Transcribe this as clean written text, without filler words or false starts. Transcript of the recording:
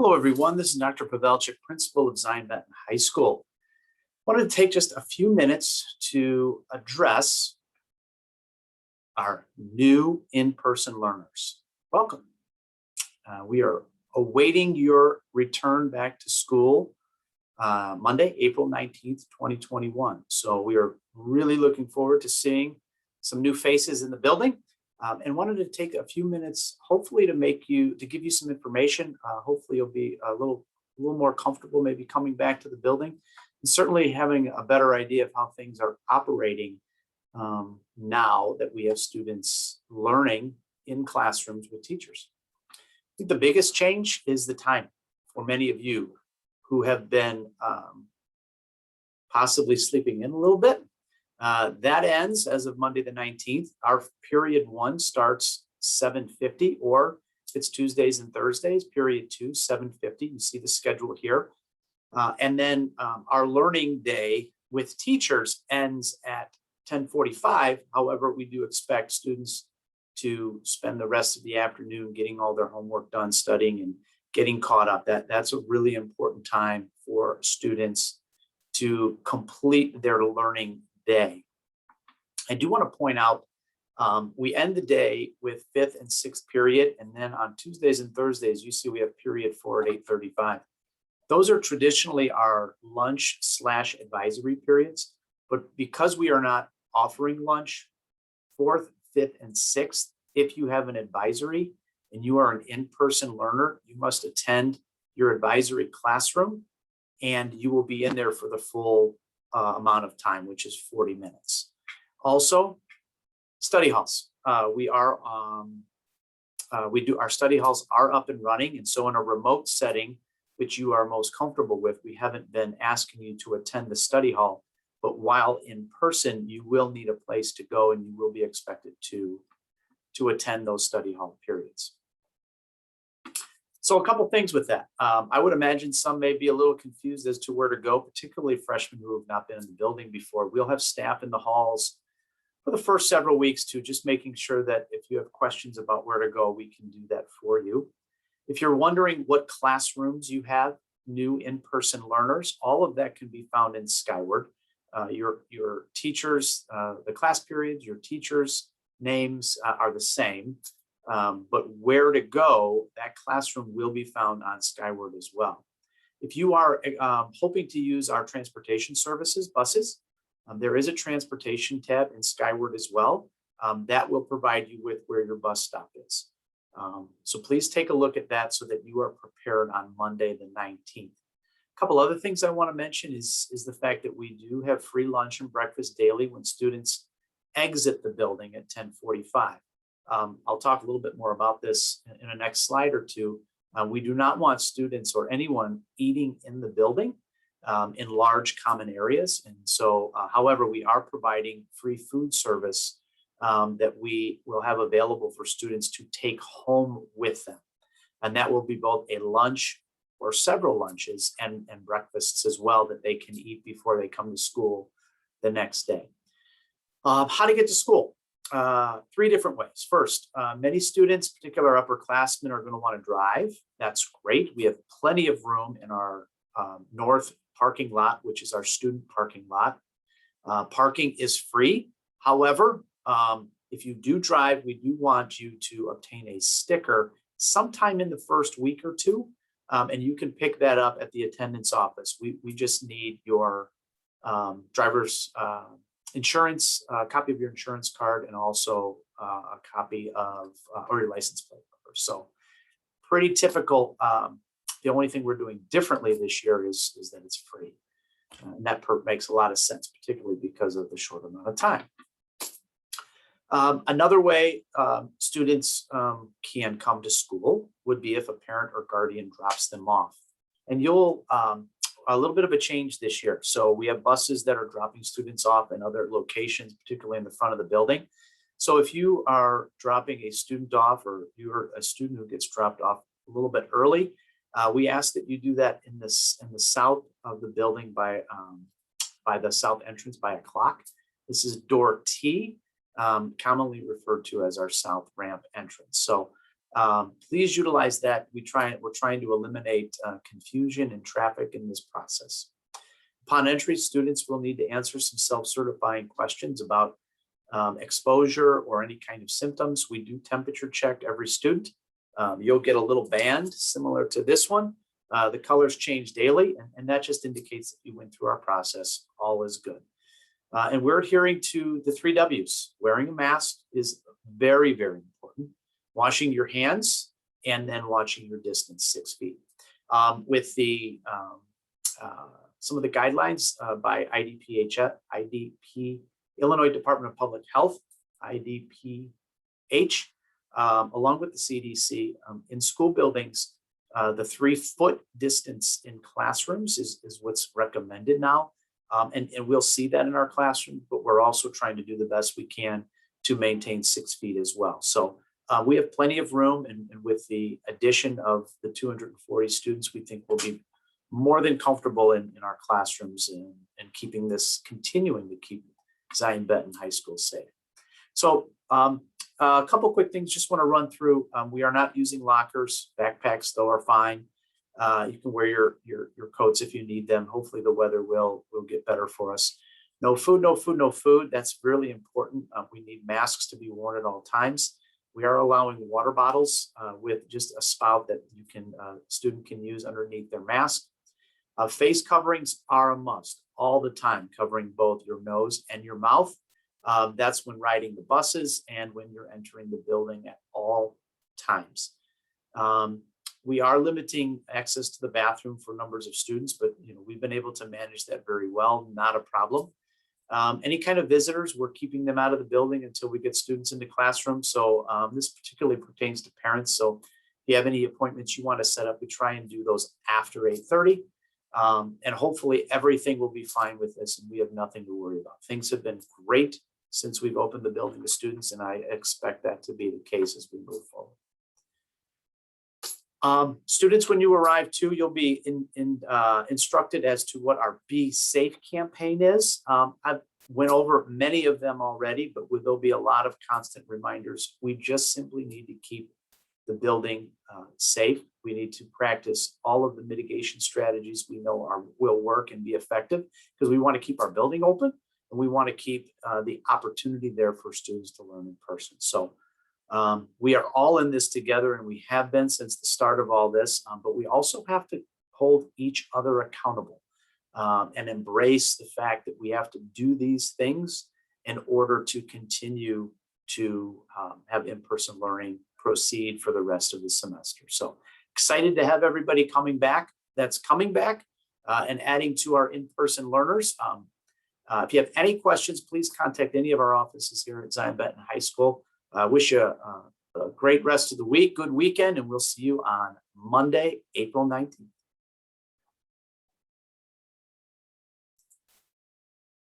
Hello, everyone. This is Dr. Pavelchik, principal of Zion Benton High School. I wanted to take just a few minutes to address our new in-person learners. Welcome. We are awaiting your return back to school Monday, April 19th, 2021. So we are really looking forward to seeing some new faces in the building. And wanted to take a few minutes, hopefully to give you some information. Hopefully you'll be a little more comfortable maybe coming back to the building and certainly having a better idea of how things are operating now that we have students learning in classrooms with teachers. I think the biggest change is the time for many of you who have been possibly sleeping in a little bit. That ends as of Monday the 19th. Our period 1 starts 7:50, or if it's Tuesdays and Thursdays, period 2, 7:50. You see the schedule here. And then our learning day with teachers ends at 10:45. However, we do expect students to spend the rest of the afternoon getting all their homework done, studying and getting caught up. That's a really important time for students to complete their learning day. I do want to point out, we end the day with 5th and 6th period, and then on Tuesdays and Thursdays, you see we have period 4 at 8:35. Those are traditionally our lunch/advisory periods, but because we are not offering lunch, 4th, 5th, and 6th, if you have an advisory and you are an in-person learner, you must attend your advisory classroom, and you will be in there for the full amount of time, which is 40 minutes. Also, study halls. Our study halls are up and running, and so in a remote setting, which you are most comfortable with, we haven't been asking you to attend the study hall, but while in person, you will need a place to go, and you will be expected to attend those study hall periods. So a couple things with that. I would imagine some may be a little confused as to where to go, particularly freshmen who have not been in the building before. We'll have staff in the halls for the first several weeks too, just making sure that if you have questions about where to go, we can do that for you. If you're wondering what classrooms you have, new in-person learners, all of that can be found in Skyward. Your teachers, the class periods, your teachers' names are the same. But where to go, that classroom will be found on Skyward as well. If you are hoping to use our transportation services, buses, there is a transportation tab in Skyward as well. That will provide you with where your bus stop is. So please take a look at that so that you are prepared on Monday the 19th. A couple other things I want to mention is the fact that we do have free lunch and breakfast daily when students exit the building at 10:45. I'll talk a little bit more about this in the next slide or two. We do not want students or anyone eating in the building in large common areas. And so, however, we are providing free food service that we will have available for students to take home with them. And that will be both a lunch or several lunches and breakfasts as well that they can eat before they come to school the next day. How to get to school? 3 different ways. First, many students, particularly upperclassmen, are going to want to drive. That's great. We have plenty of room in our north parking lot, which is our student parking lot. Parking is free. However, if you do drive, we do want you to obtain a sticker sometime in the first week or two, and you can pick that up at the attendance office. We just need your driver's insurance, a copy of your insurance card, and also a copy of or your license plate number. So pretty typical. The only thing we're doing differently this year is that it's free. And that makes a lot of sense, particularly because of the short amount of time. Another way students can come to school would be if a parent or guardian drops them off. And you'll a little bit of a change this year. So we have buses that are dropping students off in other locations, particularly in the front of the building. So if you are dropping a student off, or you're a student who gets dropped off a little bit early, we ask that you do that in the south of the building by the south entrance by a clock. This is door T, commonly referred to as our south ramp entrance. So Please utilize that. We're trying to eliminate confusion and traffic in this process. Upon entry, students will need to answer some self-certifying questions about exposure or any kind of symptoms. We do temperature check every student. You'll get a little band similar to this one. The colors change daily, and that just indicates that you went through our process. All is good. And we're adhering to the 3 W's. Wearing a mask is very, very important. Washing your hands, and then watching your distance 6 feet. With the some of the guidelines by IDP, Illinois Department of Public Health, IDPH, along with the CDC, in school buildings, the 3-foot distance in classrooms is what's recommended now. And we'll see that in our classroom, but we're also trying to do the best we can to maintain 6 feet as well. So we have plenty of room, and with the addition of the 240 students, we think we'll be more than comfortable in our classrooms and continuing to keep Zion Benton High School safe. So a couple quick things just want to run through. We are not using lockers. Backpacks though are fine. You can wear your coats if you need them. Hopefully the weather will get better for us. No food, no food, no food. That's really important. We need masks to be worn at all times. We are allowing water bottles with just a spout that student can use underneath their mask. Face coverings are a must all the time, covering both your nose and your mouth. That's when riding the buses and when you're entering the building at all times. We are limiting access to the bathroom for numbers of students, but we've been able to manage that very well, not a problem. Any kind of visitors, we're keeping them out of the building until we get students into classrooms. So this particularly pertains to parents. So if you have any appointments you want to set up, we try and do those after 8:30. And hopefully everything will be fine with this and we have nothing to worry about. Things have been great since we've opened the building to students, and I expect that to be the case as we move forward. Students, when you arrive too, you'll be instructed as to what our Be Safe campaign is. I've went over many of them already, but there'll be a lot of constant reminders. We just simply need to keep the building safe. We need to practice all of the mitigation strategies we know will work and be effective, because we want to keep our building open and we want to keep the opportunity there for students to learn in person. So we are all in this together, and we have been since the start of all this, but we also have to hold each other accountable and embrace the fact that we have to do these things in order to continue to have in-person learning proceed for the rest of the semester. So excited to have everybody coming back and adding to our in-person learners. If you have any questions, please contact any of our offices here at Zion Benton High School. Wish you a great rest of the week, good weekend, and we'll see you on Monday, April 19th.